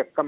1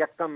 1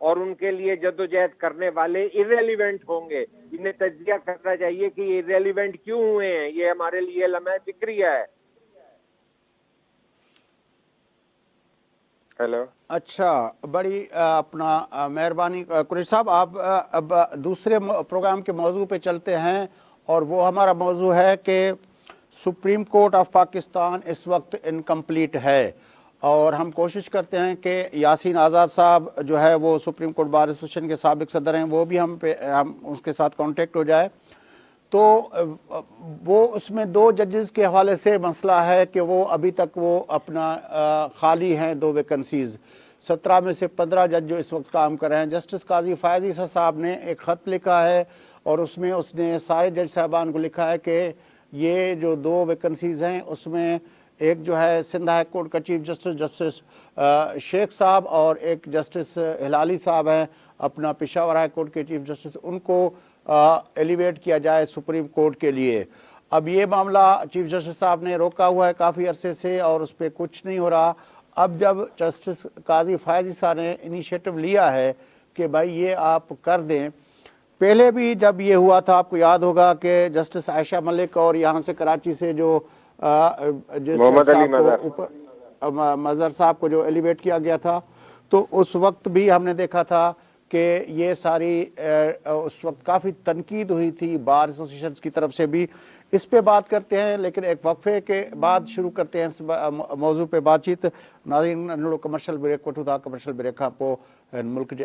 اور ان کے لیے جدوجہد کرنے والے irrelevant ہوں گے. انہیں تجزیہ کرنا چاہیے کہ یہ irrelevant کیوں ہوئے ہیں. یہ ہمارے لیے لمحہ فکریہ ہے. ہیلو. اچھا، بڑی اپنا مہربانی. قریشی صاحب، آپ اب دوسرے پروگرام کے موضوع پہ چلتے ہیں، اور وہ ہمارا موضوع ہے کہ سپریم کورٹ آف پاکستان اس وقت انکمپلیٹ ہے، اور ہم کوشش کرتے ہیں کہ یاسین آزاد صاحب جو ہے وہ سپریم کورٹ بار ایسوسیشن کے سابق صدر ہیں، وہ بھی ہم اس کے ساتھ کانٹیکٹ ہو جائے. تو وہ اس میں 2 ججز کے حوالے سے مسئلہ ہے کہ وہ ابھی تک وہ اپنا خالی ہیں 2 ویکنسیز. 17 میں سے 15 جج جو اس وقت کام کر رہے ہیں. جسٹس قاضی فائز عیسیٰ صاحب نے ایک خط لکھا ہے، اور اس میں اس نے سارے جج صاحبان کو لکھا ہے کہ یہ جو 2 ویکنسیز ہیں اس میں ایک جو ہے سندھ ہائی کورٹ کا چیف جسٹس جسٹس شیخ صاحب، اور ایک جسٹس ہلالی صاحب ہیں اپنا پشاور ہائی کورٹ کے چیف جسٹس، ان کو ایلیویٹ کیا جائے سپریم کورٹ کے لیے. اب یہ معاملہ چیف جسٹس صاحب نے روکا ہوا ہے کافی عرصے سے، اور اس پہ کچھ نہیں ہو رہا. اب جب جسٹس قاضی فائز عیسیٰ نے انیشیٹو لیا ہے کہ بھائی یہ آپ کر دیں. پہلے بھی جب یہ ہوا تھا، آپ کو یاد ہوگا کہ جسٹس عائشہ ملک اور یہاں سے کراچی سے جو جس محمد علی صاحب کو اوپر مظہر صاحب کو جو ایلیویٹ کیا گیا تھا، تو اس وقت بھی ہم نے دیکھا تھا کہ یہ ساری اس وقت کافی تنقید ہوئی تھی بار ایسوسیشنز کی طرف سے بھی. اس پہ بات کرتے ہیں، لیکن ایک وقفے کے بعد شروع کرتے ہیں اس موضوع پہ بات چیت. ناظرین، نڑو کمرشل بریک وٹھو تھا. کمرشل بریک کھان پوء ملک کے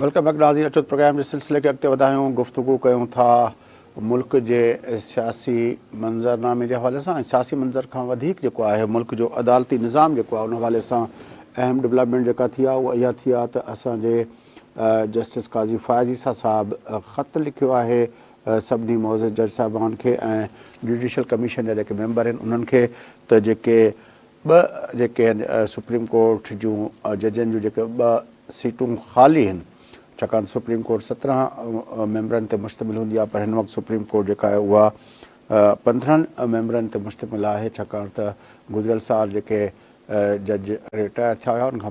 ویلکم بیک ناظرین. اچو پروگرام کے سلسلے کے اگتے وڌايون. گفتگو کيون ٿا ملک کے سیاسی منظرنامے کے حوالے سے. سیاسی منظر کا ودھیک جو ہے ملک جو عدالتی نظام جو ہے ان حوالے سے اہم ڈیولپمنٹ جو تھی وہ یہ تھی تو اسانے جسٹس قاضی فائز عیسیٰ صاحب خط لکھو ہے سبھی معزز جج صاحبان کے جوڈیشل کمیشن کے ممبر ہیں انہن کے تو سپریم کورٹ جو ججن جو 2 سیٹوں خالی ہیں. چکان سپریم کورٹ 17 ممبرن تے مشتمل ہوندی ہے، پر ہن وقت سپریم کورٹ جو ہے وہ 15 ممبرن تے مشتمل ہے. چکان تو گزرل سال جو جج ریٹائر تھا ہوا ان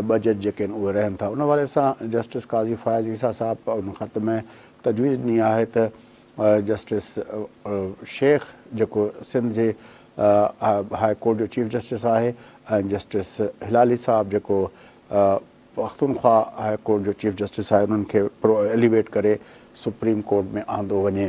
2 جج جو وہ رہن تھا. ان حوالے سے جسٹس قاضی فائز عیسیٰ صاحب ان خط میں تجویز ڈنی ہے تو جسٹس شیخ جو سندھ کے ہائی کورٹ جو چیف جسٹس ہے، جسٹس ہلالی صاحب جو پختونخوا ہائی کورٹ جو چیف جسٹس ہے انہن کے ایلیویٹ کرے سپریم کورٹ میں آندو ونے.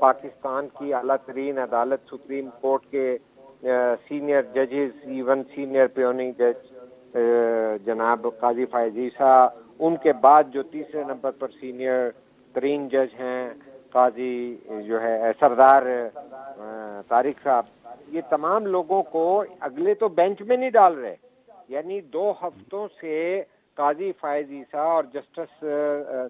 پاکستان کی اعلیٰ ترین عدالت سپریم کورٹ کے سینئر ججز، ایون سینئر پیوننگ جج جناب قاضی فائز عیسیٰ، ان کے بعد جو تیسرے نمبر پر سینئر ترین جج ہیں قاضی جو ہے سردار طارق صاحب، یہ تمام لوگوں کو اگلے تو بینچ میں نہیں ڈال رہے. یعنی 2 ہفتوں سے قاضی فائز عیسیٰ اور جسٹس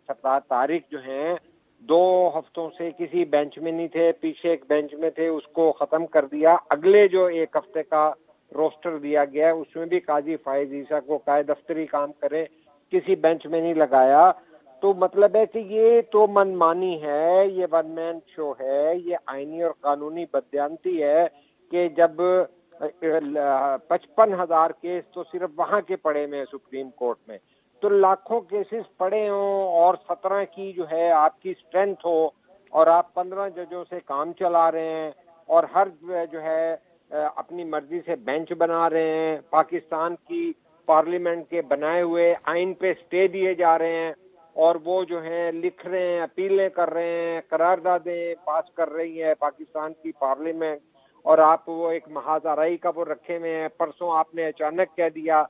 سردار طارق جو ہیں 2 ہفتوں سے کسی بینچ میں نہیں تھے، پیچھے ایک بینچ میں تھے، اس کو ختم کر دیا. اگلے جو 1 ہفتے کا روسٹر دیا گیا ہے اس میں بھی قاضی فائز عیسیٰ کو قائد دفتری کام کرے، کسی بینچ میں نہیں لگایا. تو مطلب ہے کہ یہ تو منمانی ہے، یہ ون مین شو ہے، یہ آئینی اور قانونی بددیانتی ہے کہ جب 55,000 کیس تو صرف وہاں کے پڑے میں سپریم کورٹ میں، تو لاکھوں کیسز پڑے ہوں اور 17 کی جو ہے آپ کی اسٹرینتھ ہو اور آپ 15 ججوں سے کام چلا رہے ہیں اور ہر جو ہے اپنی مرضی سے بینچ بنا رہے ہیں، پاکستان کی پارلیمنٹ کے بنائے ہوئے آئین پہ اسٹے دیے جا رہے ہیں اور وہ جو ہیں لکھ رہے ہیں، اپیلیں کر رہے ہیں، قراردادیں پاس کر رہی ہے پاکستان کی پارلیمنٹ، اور آپ وہ ایک محاذ آرائی کا وہ رکھے ہوئے ہیں. پرسوں آپ نے اچانک کہہ دیا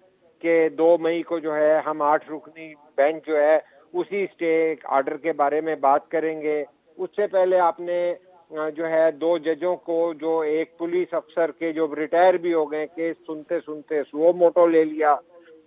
کہ 2 مئی کو جو ہے ہم 8 رکنی بینچ جو ہے اسی اسٹے آرڈر کے بارے میں بات کریں گے. اس سے پہلے آپ نے جو ہے 2 ججوں کو، جو ایک پولیس افسر کے جو ریٹائر بھی ہو گئے، کیس سنتے سنتے سو موٹو لے لیا.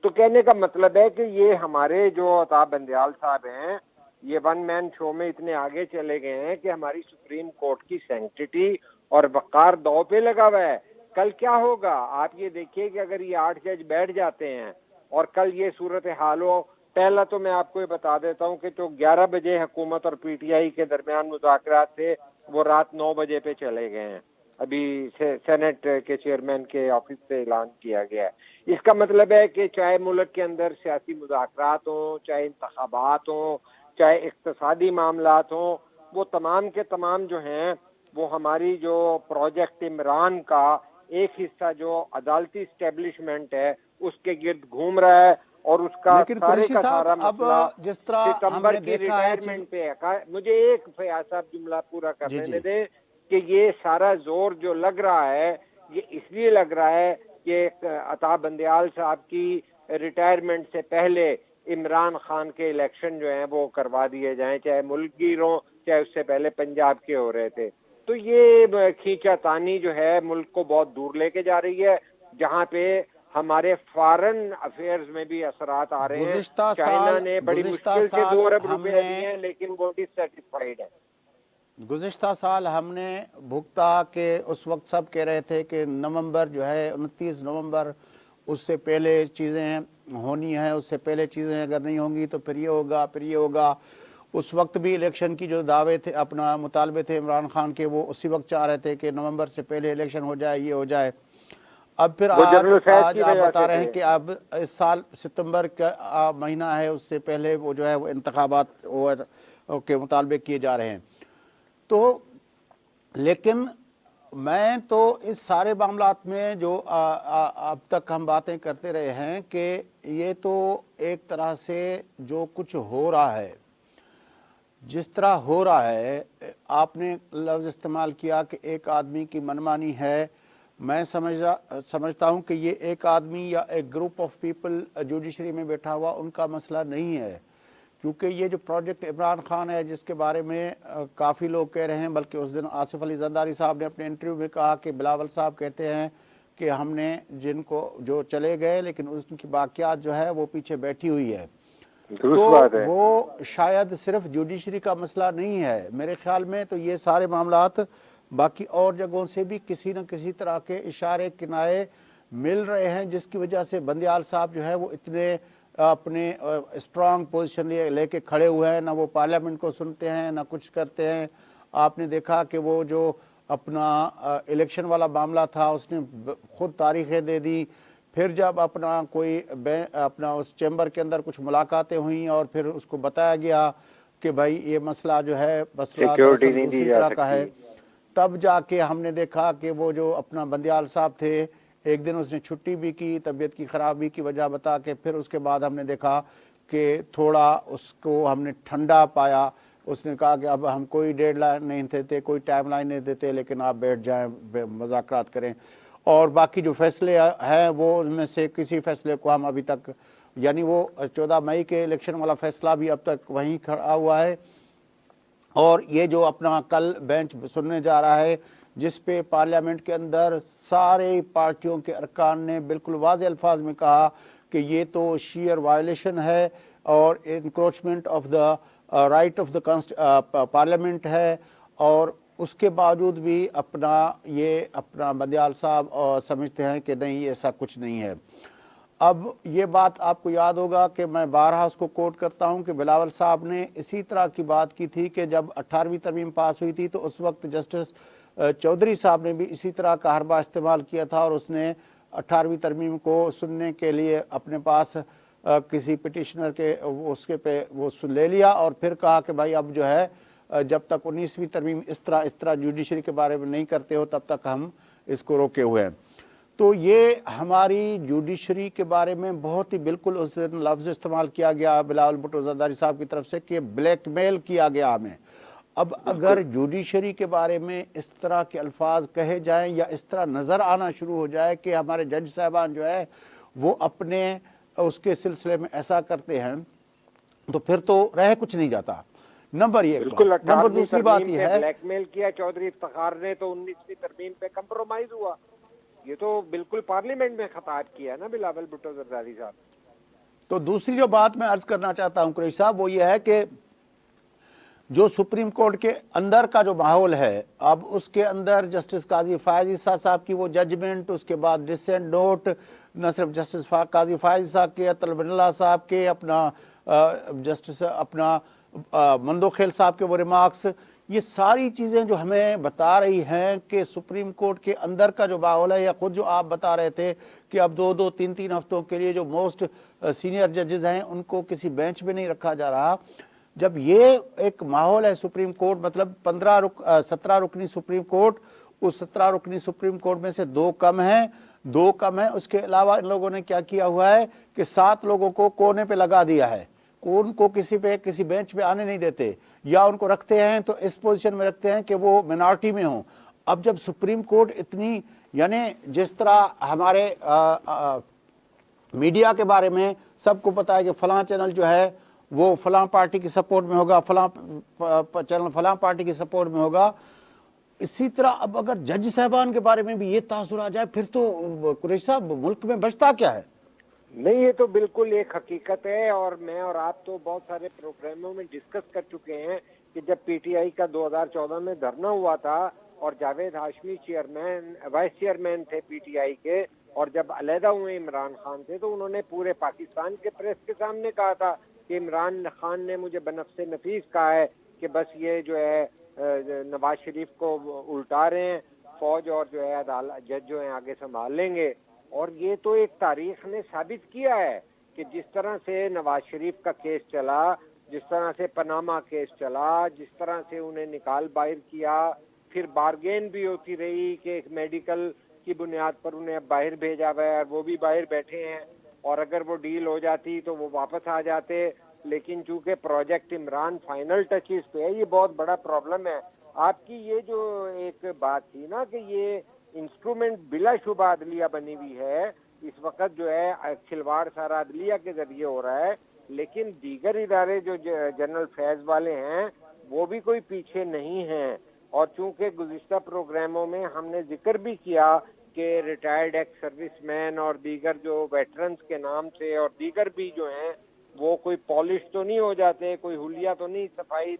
تو کہنے کا مطلب ہے کہ یہ ہمارے جو عطا بندیال صاحب ہیں یہ ون مین شو میں اتنے آگے چلے گئے ہیں کہ ہماری سپریم کورٹ کی سینکٹیٹی اور وقار داؤ پہ لگا ہوا ہے. کل کیا ہوگا آپ یہ دیکھیے کہ اگر یہ 8 جج بیٹھ جاتے ہیں اور کل یہ صورتحال ہو، پہلا تو میں آپ کو یہ بتا دیتا ہوں کہ جو 11 بجے حکومت اور پی ٹی آئی کے درمیان مذاکرات تھے وہ رات 9 بجے پہ چلے گئے ہیں. ابھی سینٹ کے چیئرمین کے آفس سے اعلان کیا گیا ہے. اس کا مطلب ہے کہ چاہے ملک کے اندر سیاسی مذاکرات ہوں، چاہے انتخابات ہوں، چاہے اقتصادی معاملات ہوں، وہ تمام کے تمام جو ہیں وہ ہماری جو پروجیکٹ عمران کا ایک حصہ جو عدالتی اسٹیبلشمنٹ ہے اس کے گرد گھوم رہا ہے. اور اس کا لیکن سارے قریشی کا صاحب سارا اب مسئلہ جس طرح ہم ستمبر نے کی دیکھا ہے ریٹائرمنٹ پہ ہے. مجھے ایک فیاض صاحب جملہ پورا کر جی لینے دیں کہ یہ سارا زور جو لگ رہا ہے یہ اس لیے لگ رہا ہے کہ عطا بندیال صاحب کی ریٹائرمنٹ سے پہلے عمران خان کے الیکشن جو ہیں وہ کروا دیے جائیں، چاہے ملک گیر ہوں چاہے اس سے پہلے پنجاب کے ہو رہے تھے. تو یہ کھینچا تانی جو ہے ملک کو بہت دور لے کے جا رہی ہے، جہاں پہ ہمارے فارن افیئرز میں بھی اثرات آ رہے ہیں. چائنا نے بڑی مشکل سے 2 ارب روپے دیے ہیں لیکن وہ ڈسسیٹسفائیڈ ہے. گزشتہ سال ہم نے بھگتا کہ اس وقت سب کہہ رہے تھے کہ نومبر جو ہے 29 نومبر اس سے پہلے چیزیں ہونی ہیں، اس سے پہلے چیزیں اگر نہیں ہوں گی تو پھر یہ ہوگا پھر یہ ہوگا. اس وقت بھی الیکشن کی جو دعوے تھے، اپنا مطالبے تھے عمران خان کے، وہ اسی وقت چاہ رہے تھے کہ نومبر سے پہلے الیکشن ہو جائے، یہ ہو جائے. اب پھر آج آپ بتا رہے ہیں کہ اب اس سال ستمبر کا مہینہ ہے، اس سے پہلے وہ جو ہے وہ انتخابات کے مطالبے کیے جا رہے ہیں. تو لیکن میں تو اس سارے معاملات میں جو اب تک ہم باتیں کرتے رہے ہیں کہ یہ تو ایک طرح سے جو کچھ ہو رہا ہے، جس طرح ہو رہا ہے، آپ نے لفظ استعمال کیا کہ ایک آدمی کی منمانی ہے. میں سمجھتا ہوں کہ یہ ایک آدمی یا ایک گروپ آف پیپل جوڈیشری میں بیٹھا ہوا ان کا مسئلہ نہیں ہے، کیونکہ یہ جو پروجیکٹ عمران خان ہے جس کے بارے میں کافی لوگ کہہ رہے ہیں، بلکہ اس دن آصف علی زرداری صاحب نے اپنے انٹرویو میں کہا کہ بلاول صاحب کہتے ہیں کہ ہم نے جن کو جو چلے گئے لیکن ان کی باقیات جو ہے وہ پیچھے بیٹھی ہوئی ہے. تو وہ شاید صرف جوڈیشری کا مسئلہ نہیں ہے، میرے خیال میں تو یہ سارے معاملات باقی اور جگہوں سے بھی کسی نہ کسی طرح کے اشارے کنائے مل رہے ہیں، جس کی وجہ سے بندیال صاحب جو ہے وہ اتنے اپنے اسٹرانگ پوزیشن لے کے کھڑے ہوئے ہیں. نہ وہ پارلیمنٹ کو سنتے ہیں نہ کچھ کرتے ہیں. آپ نے دیکھا کہ وہ جو اپنا الیکشن والا معاملہ تھا اس نے خود تاریخیں دے دی. پھر جب اپنا کوئی اپنا اس چیمبر کے اندر کچھ ملاقاتیں ہوئیں اور پھر اس کو بتایا گیا کہ بھائی یہ مسئلہ جو ہے مسئلہ دوسری طرح کا ہے، تب جا کے ہم نے دیکھا کہ وہ جو اپنا بندیال صاحب تھے ایک دن اس نے چھٹی بھی کی، طبیعت کی خرابی کی وجہ بتا کے. پھر اس کے بعد ہم نے دیکھا کہ تھوڑا اس کو ہم نے ٹھنڈا پایا. اس نے کہا کہ اب ہم کوئی ڈیڈ لائن نہیں دیتے, کوئی ٹائم لائن نہیں دیتے, لیکن آپ بیٹھ جائیں, مذاکرات کریں. اور باقی جو فیصلے ہیں وہ ان میں سے کسی فیصلے کو ہم ابھی تک, یعنی وہ 14 مئی کے الیکشن والا فیصلہ بھی اب تک وہیں کھڑا ہوا ہے. اور یہ جو اپنا کل بینچ سننے جا رہا ہے جس پہ پارلیمنٹ کے اندر سارے پارٹیوں کے ارکان نے بالکل واضح الفاظ میں کہا کہ یہ تو شیئر وائلیشن ہے اور encroachment of the right of the parliament ہے, اور اس کے باوجود بھی اپنا بندیال صاحب سمجھتے ہیں کہ نہیں ایسا کچھ نہیں ہے. اب یہ بات آپ کو یاد ہوگا کہ میں بارہا اس کو کوٹ کرتا ہوں کہ بلاول صاحب نے اسی طرح کی بات کی تھی کہ جب 18ویں ترمیم پاس ہوئی تھی تو اس وقت جسٹس چودھری صاحب نے بھی اسی طرح کا حربہ استعمال کیا تھا, اور اس نے 18ویں ترمیم کو سننے کے لیے اپنے پاس کسی پٹیشنر کے اس کے پہ وہ لے لیا, اور پھر کہا کہ بھائی اب جو ہے جب تک 19ویں ترمیم اس طرح جوڈیشری کے بارے میں نہیں کرتے ہو تب تک ہم اس کو روکے ہوئے ہیں. تو یہ ہماری جوڈیشری کے بارے میں بہت ہی بالکل اس دن لفظ استعمال کیا گیا بلاول بھٹو زرداری صاحب کی طرف سے کہ بلیک میل کیا گیا ہمیں. اب اگر جوڈیشری کے بارے میں اس طرح کے الفاظ کہے جائیں یا اس طرح نظر آنا شروع ہو جائے کہ ہمارے جج صاحبان جو ہے وہ اپنے اس کے سلسلے میں ایسا کرتے ہیں تو پھر تو رہ کچھ نہیں جاتا. نمبر ایک بالکل بات. نمبر دوسری بات یہ ہے بلیک میل کیا چودھری افتخار نے تو 19ویں ترمیم پہ کمپرومائز ہوا. یہ تو بالکل پارلیمنٹ میں خطاب کیا نا بلاول بھٹو زرداری صاحب. تو دوسری جو بات میں عرض کرنا چاہتا ہوں قریشی صاحب وہ یہ ہے کہ جو سپریم کورٹ کے اندر کا جو ماحول ہے اب اس کے اندر جسٹس قاضی فائز عیسیٰ صاحب کی وہ ججمنٹ, اس کے بعد ڈسینٹ نوٹ نہ صرف جسٹس قاضی فائز عیسیٰ کے, طلب اللہ صاحب کے, اپنا جسٹس اپنا مندو خیل صاحب کے وہ ریمارکس, یہ ساری چیزیں جو ہمیں بتا رہی ہیں کہ سپریم کورٹ کے اندر کا جو ماحول ہے, یا خود جو آپ بتا رہے تھے کہ اب 2-3 ہفتوں کے لیے جو موسٹ سینئر ججز ہیں ان کو کسی بینچ میں نہیں رکھا جا رہا. جب یہ ایک ماحول ہے سپریم کورٹ, مطلب 17 رکنی سپریم کورٹ, اس 17 رکنی سپریم کورٹ میں سے 2 کم ہیں, اس کے علاوہ ان لوگوں نے کیا کیا ہوا ہے کہ 7 لوگوں کو کونے پہ لگا دیا ہے, ان کو کسی بینچ پہ آنے نہیں دیتے, یا ان کو رکھتے ہیں تو اس پوزیشن میں رکھتے ہیں کہ وہ منارٹی میں ہوں. اب جب سپریم کورٹ اتنی, یعنی جس طرح ہمارے میڈیا کے بارے میں سب کو پتا ہے کہ فلاں چینل جو ہے وہ فلاں پارٹی کی سپورٹ میں ہوگا, فلاں چینل فلاں پارٹی کی سپورٹ میں ہوگا, اسی طرح اب اگر جج صاحبان کے بارے میں بھی یہ تاثر آ جائے پھر تو قریشی صاحب ملک میں بچتا کیا ہے؟ نہیں, یہ تو بالکل ایک حقیقت ہے, اور میں اور آپ تو بہت سارے پروگراموں میں ڈسکس کر چکے ہیں کہ جب پی ٹی آئی کا 2014 میں دھرنا ہوا تھا اور جاوید ہاشمی وائس چیئرمین تھے پی ٹی آئی کے, اور جب علیحدہ ہوئے عمران خان تھے تو انہوں نے پورے پاکستان کے پریس کے سامنے کہا تھا کہ عمران خان نے مجھے بنفس نفیس کہا ہے کہ بس یہ جو ہے نواز شریف کو الٹا رہے ہیں, فوج اور جو ہے عدالت جج جو ہیں آگے سنبھال لیں گے. اور یہ تو ایک تاریخ نے ثابت کیا ہے کہ جس طرح سے نواز شریف کا کیس چلا, جس طرح سے پاناما کیس چلا, جس طرح سے انہیں نکال باہر کیا, پھر بارگین بھی ہوتی رہی کہ ایک میڈیکل کی بنیاد پر انہیں باہر بھیجا ہوا ہے, وہ بھی باہر بیٹھے ہیں, اور اگر وہ ڈیل ہو جاتی تو وہ واپس آ جاتے. لیکن چونکہ پروجیکٹ عمران فائنل ٹچز پہ ہے, یہ بہت بڑا پرابلم ہے. آپ کی یہ جو ایک بات تھی نا کہ یہ انسٹرومنٹ بلا شبہ عدلیہ بنی ہوئی ہے, اس وقت جو ہے کھلواڑ سارا عدلیہ کے ذریعے ہو رہا ہے, لیکن دیگر ادارے جو جنرل فیض والے ہیں وہ بھی کوئی پیچھے نہیں ہیں. اور چونکہ گزشتہ پروگراموں میں ہم نے ذکر بھی کیا کہ ریٹائرڈ ایکس سروس مین اور دیگر جو ویٹرنز کے نام سے اور دیگر بھی جو ہیں وہ کوئی پالش تو نہیں ہو جاتے, کوئی حلیہ تو نہیں, صفائی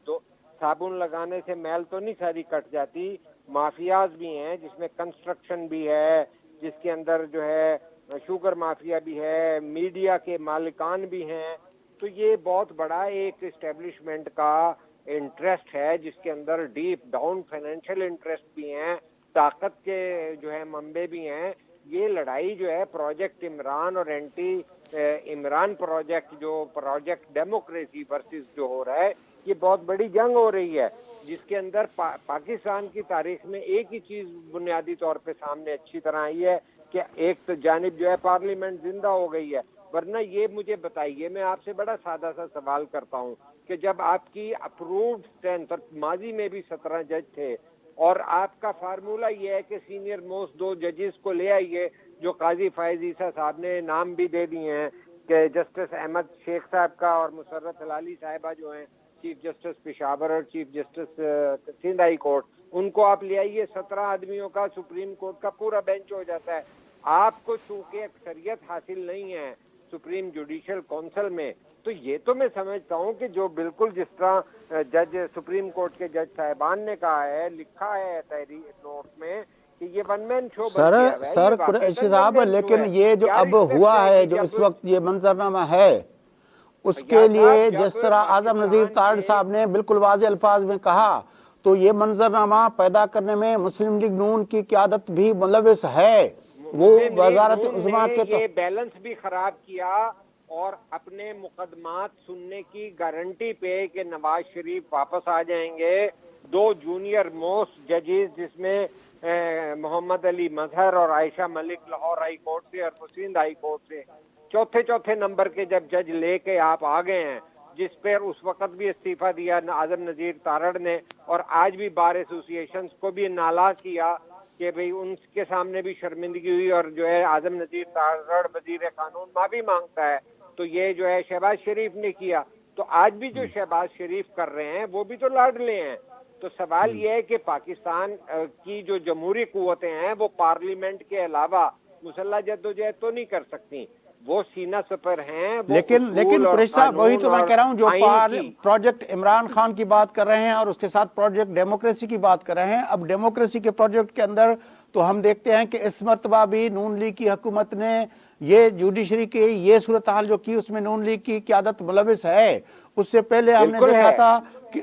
صابن لگانے سے میل تو نہیں ساری کٹ جاتی. مافیاز بھی ہیں جس میں کنسٹرکشن بھی ہے, جس کے اندر جو ہے شوگر مافیا بھی ہے, میڈیا کے مالکان بھی ہیں. تو یہ بہت بڑا ایک اسٹیبلشمنٹ کا انٹرسٹ ہے جس کے اندر ڈیپ ڈاؤن فائنینشیل انٹرسٹ بھی ہیں, طاقت کے جو ہے منبع بھی ہیں. یہ لڑائی جو ہے پروجیکٹ عمران اور اینٹی عمران پروجیکٹ, جو پروجیکٹ ڈیموکریسی ورسز جو ہو رہا ہے, یہ بہت بڑی جنگ ہو رہی ہے جس کے اندر پاکستان کی تاریخ میں ایک ہی چیز بنیادی طور پہ سامنے اچھی طرح آئی ہے کہ ایک تو جانب جو ہے پارلیمنٹ زندہ ہو گئی ہے, ورنہ یہ مجھے بتائیے، میں آپ سے بڑا سادہ سا سوال کرتا ہوں کہ جب آپ کی اپرووڈ 10 اور ماضی میں بھی 17 جج تھے، اور آپ کا فارمولہ یہ ہے کہ سینئر موسٹ 2 ججز کو لے آئیے، جو قاضی فائز عیسیٰ صاحب نے نام بھی دے دیے ہیں کہ جسٹس احمد شیخ صاحب کا اور مسرت ہلالی صاحبہ جو ہیں چیف جسٹس پشاور اور chief justice Sindh high court, ان کو آپ لے آئیے، 17 آدمیوں کا سپریم کورٹ کا پورا بینچ ہو جاتا ہے۔ آپ کو چونکہ اکثریت حاصل نہیں ہے سپریم جوڈیشل کونسل میں، تو یہ تو میں سمجھتا ہوں کہ جو بالکل جس طرح جج سپریم کورٹ کے جج صاحبان نے کہا ہے، لکھا ہے تحریر نوٹ میں کہ یہ ون مین شو بن سر گیا ہے، سر یہ قریشی واقعتاً ون صاحب، مین شو لیکن ہے۔ یہ جو کیا اب رسپیکٹ ہوا رہے ہے، گی جو اس جب وقت یہ منظرنامہ ہے، اس کے یا لیے صاحب جس جب طرح اعظم نذیر پاکستان تارڑ کے صاحب نے بالکل واضح الفاظ میں کہا، تو یہ منظرنامہ پیدا کرنے میں مسلم لیگ نون کی قیادت بھی ملوث ہے۔ وہ مسلم لیگ وزارت نون عظمیٰ نے کے یہ بیلنس بھی خراب کیا، اور اپنے مقدمات سننے کی گارنٹی پہ کہ نواز شریف واپس آ جائیں گے، 2 جونیئر موسٹ ججز جس میں محمد علی مظہر اور عائشہ ملک لاہور ہائی کورٹ سے اور سندھ ہائی کورٹ سے چوتھے نمبر کے جب جج لے کے آپ آ گئے ہیں، جس پر اس وقت بھی استعفیٰ دیا اعظم نذیر تارڑ نے، اور آج بھی بار ایسوسی ایشنز کو بھی نالا کیا کہ بھئی ان کے سامنے بھی شرمندگی ہوئی، اور جو ہے اعظم نذیر تارڑ وزیر قانون معافی مانگتا ہے، تو یہ جو ہے شہباز شریف نے کیا، تو آج بھی جو شہباز شریف کر رہے ہیں وہ بھی تو لاڈلے ہیں۔ تو سوال یہ ہے کہ پاکستان کی جو جمہوری قوتیں ہیں وہ پارلیمنٹ کے علاوہ مسلح جدوجہد تو نہیں کر سکتی، وہ سینہ سپر ہیں، وہ لیکن اصول اور قریشی صاحب، وہی قانون تو میں اور کہہ رہا ہوں، جو آئین کی۔ پروجیکٹ عمران خان کی بات کر رہے ہیں اور اس کے ساتھ پروجیکٹ ڈیموکریسی کی بات کر رہے ہیں، اب ڈیموکریسی کے پروجیکٹ کے اندر تو ہم دیکھتے ہیں کہ اس مرتبہ بھی نون لیگ کی حکومت نے یہ جوڈیشری کی یہ صورتحال جو کی، اس میں نون لیگ کی قیادت ملوث ہے۔ اس سے پہلے ہم نے بالکل دیکھا ہے۔ تھا کہ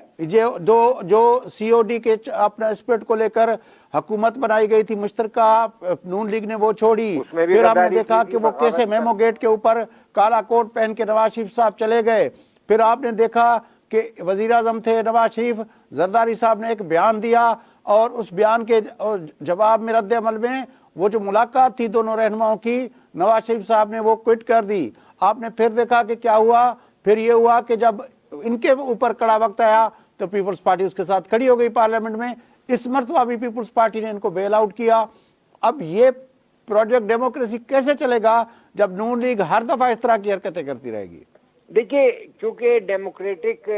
جو سی او ڈی کے اپنا اسپرٹ کو لے کر حکومت بنائی گئی تھی مشترکہ، نون لیگ نے وہ چھوڑی۔ اس میں بھی پھر ہم نے غداری دیکھا کی کہ تھی، وہ کیسے بغاوت میمو گیٹ کے اوپر کالا کوٹ پہن کے نواز شریف صاحب چلے گئے۔ پھر آپ نے دیکھا کہ وزیر اعظم تھے نواز شریف، زرداری صاحب نے ایک بیان دیا، اور اس بیان کے جواب میں رد عمل میں وہ جو ملاقات تھی دونوں رہنماؤں کی، نواز شریف صاحب نے وہ کوئٹ کر دی۔ آپ نے پھر دیکھا کہ کیا ہوا، پھر یہ ہوا کہ جب ان کے اوپر کڑا وقت آیا تو پیپلز پارٹی اس کے ساتھ کھڑی ہو گئی پارلیمنٹ میں۔ اس مرتبہ بھی پیپلز پارٹی نے ان کو بیل آؤٹ کیا۔ اب یہ پروجیکٹ ڈیموکریسی کیسے چلے گا جب نون لیگ ہر دفعہ اس طرح کی حرکتیں کرتی رہے گی؟ دیکھیے، کیونکہ ڈیموکریٹک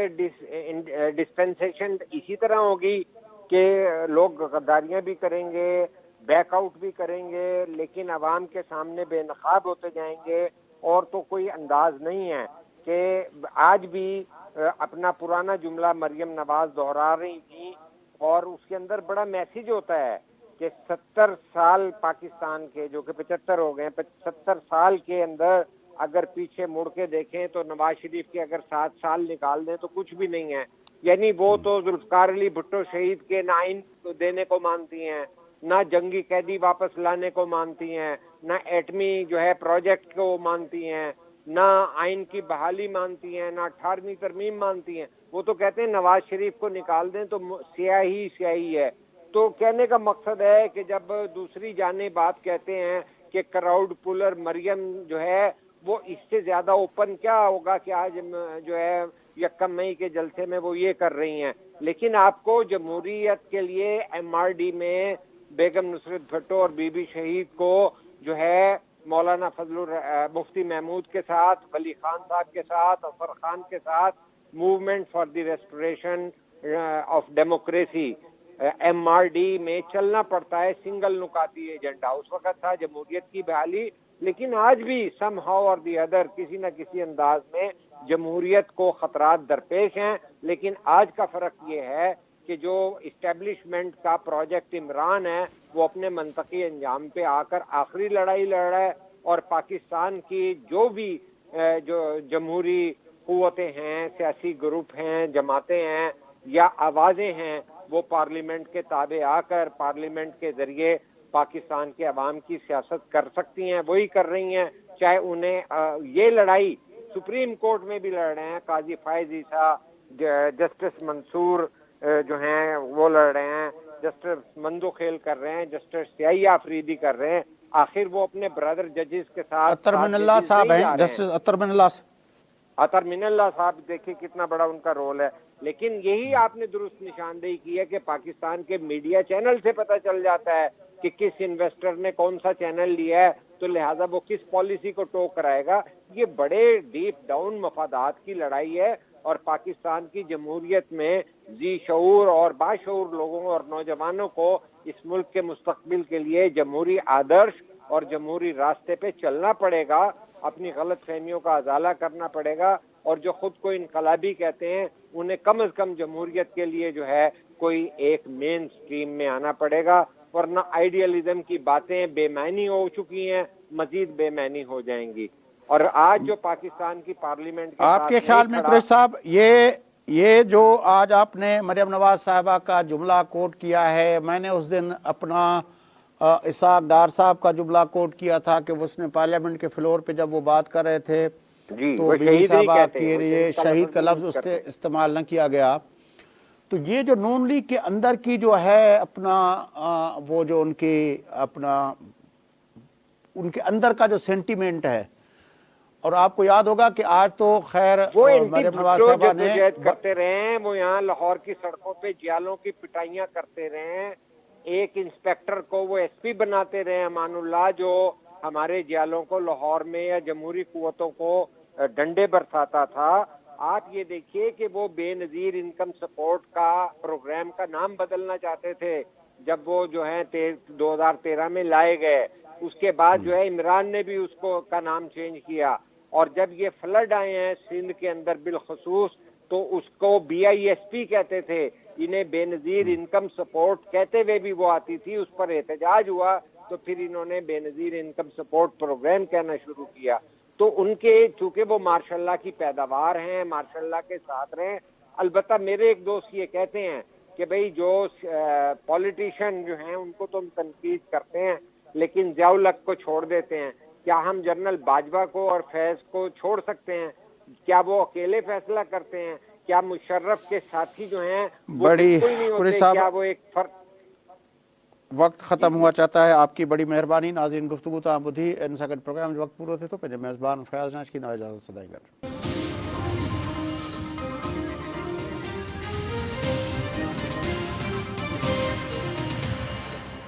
ڈسپینسیشن اسی طرح ہوگی کہ لوگ غداریاں بھی کریں گے، بیک آؤٹ بھی کریں گے، لیکن عوام کے سامنے بے نقاب ہوتے جائیں گے، اور تو کوئی انداز نہیں ہے کہ آج بھی اپنا پرانا جملہ مریم نواز دہرا رہی تھیں، اور اس کے اندر بڑا میسیج ہوتا ہے کہ 70 سال پاکستان کے، جو کہ 75 ہو گئے، 70 سال کے اندر اگر پیچھے مڑ کے دیکھیں تو نواز شریف کے اگر 7 سال نکال دیں تو کچھ بھی نہیں ہے۔ یعنی وہ تو ذوالفقار علی بھٹو شہید کے نہ آئین دینے کو مانتی ہیں، نہ جنگی قیدی واپس لانے کو مانتی ہیں، نہ ایٹمی جو ہے پروجیکٹ کو مانتی ہیں، نہ آئین کی بحالی مانتی ہیں، نہ 18ویں ترمیم مانتی ہیں۔ وہ تو کہتے ہیں نواز شریف کو نکال دیں تو سیاہی سیاہی ہے۔ تو کہنے کا مقصد ہے کہ جب دوسری جانب بات کہتے ہیں کہ کراؤڈ پولر مریم جو ہے، وہ اس سے زیادہ اوپن کیا ہوگا کہ آج جو ہے 1 مئی کے جلسے میں وہ یہ کر رہی ہیں۔ لیکن آپ کو جمہوریت کے لیے ایم آر ڈی میں بیگم نصرت بھٹو اور بی بی شہید کو جو ہے مولانا مفتی محمود کے ساتھ، ولی خان صاحب کے ساتھ، عفر خان کے ساتھ movement for the restoration of democracy M R D میں چلنا پڑتا ہے۔ سنگل نکاتی ایجنڈا اس وقت تھا جمہوریت کی بحالی، لیکن آج بھی سم ہاؤ اور دی ادر کسی نہ کسی انداز میں جمہوریت کو خطرات درپیش ہیں۔ لیکن آج کا فرق یہ ہے کہ جو اسٹیبلشمنٹ کا پروجیکٹ عمران ہے وہ اپنے منطقی انجام پہ آ کر آخری لڑائی لڑ رہا ہے، اور پاکستان کی جو بھی جو جمہوری قوتیں ہیں، سیاسی گروپ ہیں، جماعتیں ہیں یا آوازیں ہیں، وہ پارلیمنٹ کے تابع آ کر پارلیمنٹ کے ذریعے پاکستان کے عوام کی سیاست کر سکتی ہیں، وہی کر رہی ہیں۔ چاہے انہیں یہ لڑائی سپریم کورٹ میں بھی لڑ رہے ہیں، قاضی فائز عیسیٰ، جسٹس منصور جو ہیں وہ لڑ رہے ہیں، جسٹس مندو خیل کر رہے ہیں، جسٹس سیائی آفریدی کر رہے ہیں۔ آخر وہ اپنے برادر ججز کے ساتھ اطہر من اللہ صاحب ہیں، جسٹس اطہر من اللہ اطہر من اللہ صاحب، دیکھیں کتنا بڑا ان کا رول ہے. لیکن یہی آپ نے درست نشاندہی کی ہے کہ پاکستان کے میڈیا چینل سے پتہ چل جاتا ہے کہ کس انویسٹر نے کون سا چینل لیا ہے، تو لہٰذا وہ کس پالیسی کو ٹو کرائے گا. یہ بڑے ڈیپ ڈاؤن مفادات کی لڑائی ہے، اور پاکستان کی جمہوریت میں ذی شعور اور باشعور لوگوں اور نوجوانوں کو اس ملک کے مستقبل کے لیے جمہوری آدرش اور جمہوری راستے پہ چلنا پڑے گا، اپنی غلط فہمیوں کا ازالہ کرنا پڑے گا، اور جو خود کو انقلابی کہتے ہیں انہیں کم از کم جمہوریت کے لیے جو ہے کوئی ایک مین سٹریم میں آنا پڑے گا، ورنہ آئیڈیالزم کی باتیں بے معنی ہو چکی ہیں، مزید بے معنی ہو جائیں گی. اور آج جو پاکستان کی پارلیمنٹ کے آپ کے خیال میں قریشی صاحب یہ جو آج آپ نے مریم نواز صاحبہ کا جملہ کوٹ کیا ہے، میں نے اس دن اپنا اسحاق ڈار صاحب کا جملہ کوٹ کیا تھا کہ اس نے پارلیمنٹ کے فلور پہ جب وہ بات کر رہے تھے تو بی بی صاحبہ کے لیے شہید کا لفظ استعمال نہ کیا گیا. تو یہ جو نون لیگ کے اندر کی جو ہے اپنا وہ جو ان کے اندر کا جو سینٹیمنٹ ہے، اور آپ کو یاد ہوگا کہ آج تو خیر وہ مریم نواز صاحبہ نے کرتے رہے ہیں، وہ یہاں لاہور کی سڑکوں پہ جیالوں کی پٹائیاں کرتے رہے ہیں، ایک انسپیکٹر کو وہ ایس پی بناتے رہے ہیں امان اللہ، جو ہمارے جیالوں کو لاہور میں یا جمہوری قوتوں کو ڈنڈے برساتا تھا. آپ یہ دیکھیے کہ وہ بے نظیر انکم سپورٹ کا پروگرام کا نام بدلنا چاہتے تھے جب وہ جو ہے 2013 میں لائے گئے. اس کے بعد جو ہے عمران نے بھی اس کو کا نام چینج کیا، اور جب یہ فلڈ آئے ہیں سندھ کے اندر بالخصوص تو اس کو BISP کہتے تھے. انہیں بے نظیر انکم سپورٹ کہتے ہوئے بھی وہ آتی تھی، اس پر احتجاج ہوا تو پھر انہوں نے بے نظیر انکم سپورٹ پروگرام کہنا شروع کیا. تو ان کے چونکہ وہ ماشاء اللہ کی پیداوار ہیں، ماشاء اللہ کے ساتھ رہیں. البتہ میرے ایک دوست یہ کہتے ہیں کہ بھئی جو پولیٹیشین جو ہیں ان کو تو ہم تنقید کرتے ہیں لیکن ضیاء الحق کو چھوڑ دیتے ہیں. کیا ہم جنرل باجوہ کو اور فیض کو چھوڑ سکتے ہیں؟ کیا وہ اکیلے فیصلہ کرتے ہیں؟ کیا مشرف کے ساتھی جو ہیں وہ بالکل نہیں ہوتے؟ کیا وہ ایک فرق؟ وقت ختم ہوا چاہتا ہے. آپ کی بڑی مہربانی. ناظرین گفتگو تا بدھی ان سکٹ پروگرام جو وقت پورو تھے تو پہلے میزبان فیاض ناش کی اجازت سدائیں گے.